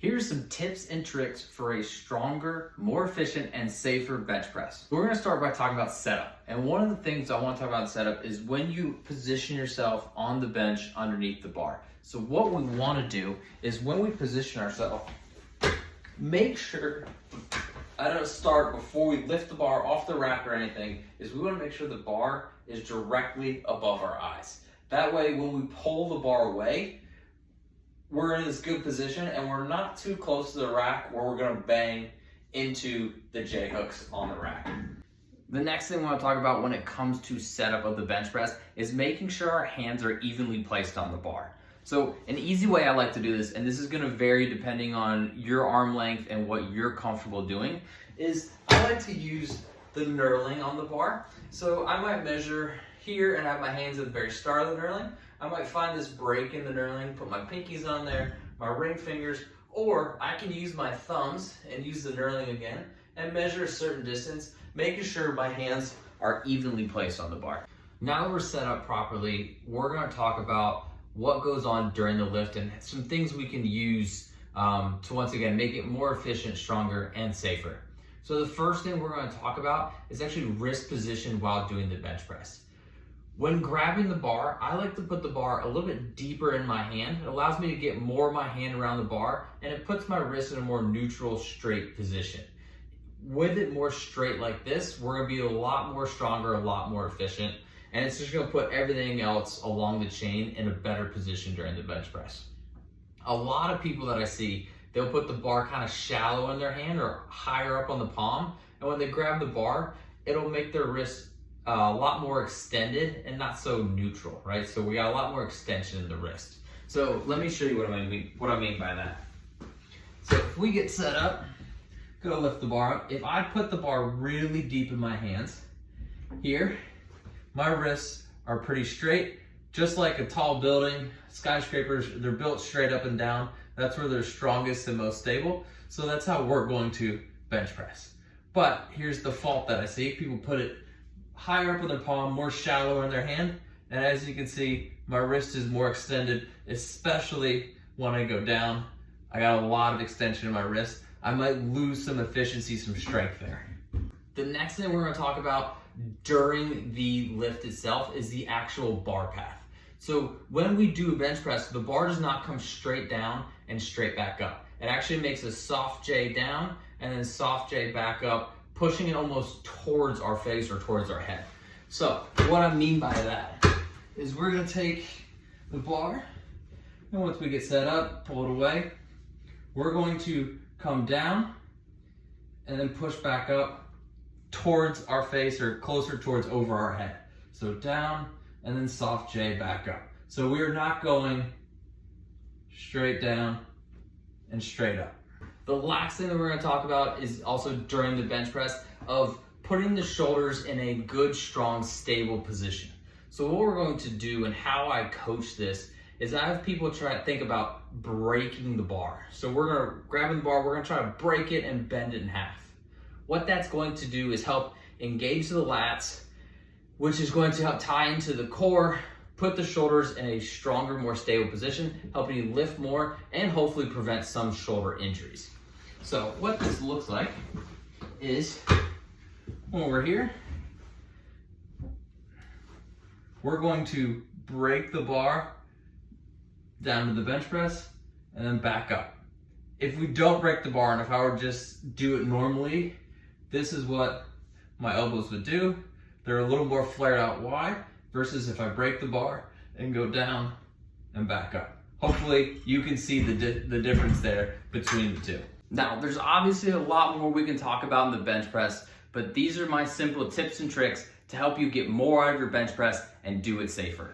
Here's some tips and tricks for a stronger, more efficient, and safer bench press. We're gonna start by talking about setup. And one of the things I wanna talk about setup is when you position yourself on the bench underneath the bar. So what we wanna do is when we position ourselves, make sure, at a start, before we lift the bar off the rack or anything, is we wanna make sure the bar is directly above our eyes. That way, when we pull the bar away, we're in this good position and we're not too close to the rack where we're gonna bang into the J hooks on the rack. The next thing we wanna talk about when it comes to setup of the bench press is making sure our hands are evenly placed on the bar. So an easy way I like to do this, and this is gonna vary depending on your arm length and what you're comfortable doing, is I like to use the knurling on the bar. So I might measure here and have my hands at the very start of the knurling. I might find this break in the knurling, put my pinkies on there, my ring fingers, or I can use my thumbs and use the knurling again and measure a certain distance, making sure my hands are evenly placed on the bar. Now that we're set up properly, we're gonna talk about what goes on during the lift and some things we can use to once again make it more efficient, stronger, and safer. So the first thing we're gonna talk about is actually wrist position while doing the bench press. When grabbing the bar, I like to put the bar a little bit deeper in my hand. It allows me to get more of my hand around the bar and it puts my wrist in a more neutral, straight position. With it more straight like this, we're gonna be a lot more stronger, a lot more efficient, and it's just gonna put everything else along the chain in a better position during the bench press. A lot of people that I see, they'll put the bar kind of shallow in their hand or higher up on the palm, and when they grab the bar, it'll make their wrist a lot more extended and not so neutral, right? So we got a lot more extension in the wrist. So let me show you what I mean by that. So if we get set up, go lift the bar up. If I put the bar really deep in my hands, here, my wrists are pretty straight, just like a tall building. Skyscrapers, they're built straight up and down. That's where they're strongest and most stable. So that's how we're going to bench press. But here's the fault that I see. People put it higher up in their palm, more shallow in their hand. And as you can see, my wrist is more extended, especially when I go down. I got a lot of extension in my wrist. I might lose some efficiency, some strength there. The next thing we're gonna talk about during the lift itself is the actual bar path. So when we do a bench press, the bar does not come straight down and straight back up. It actually makes a soft J down and then soft J back up, pushing it almost towards our face or towards our head. So what I mean by that is we're gonna take the bar, and once we get set up, pull it away, we're going to come down and then push back up towards our face or closer towards over our head. So down and then soft J back up. So we're not going straight down and straight up. The last thing that we're gonna talk about is also during the bench press of putting the shoulders in a good, strong, stable position. So what we're going to do and how I coach this is I have people try to think about breaking the bar. So we're gonna grab the bar, we're gonna try to break it and bend it in half. What that's going to do is help engage the lats, which is going to help tie into the core, put the shoulders in a stronger, more stable position, helping you lift more and hopefully prevent some shoulder injuries. So what this looks like is when we're here, we're going to break the bar down to the bench press and then back up. If we don't break the bar and if I were just do it normally, this is what my elbows would do. They're a little more flared out wide versus if I break the bar and go down and back up. Hopefully you can see the difference there between the two. Now, there's obviously a lot more we can talk about in the bench press, but these are my simple tips and tricks to help you get more out of your bench press and do it safer.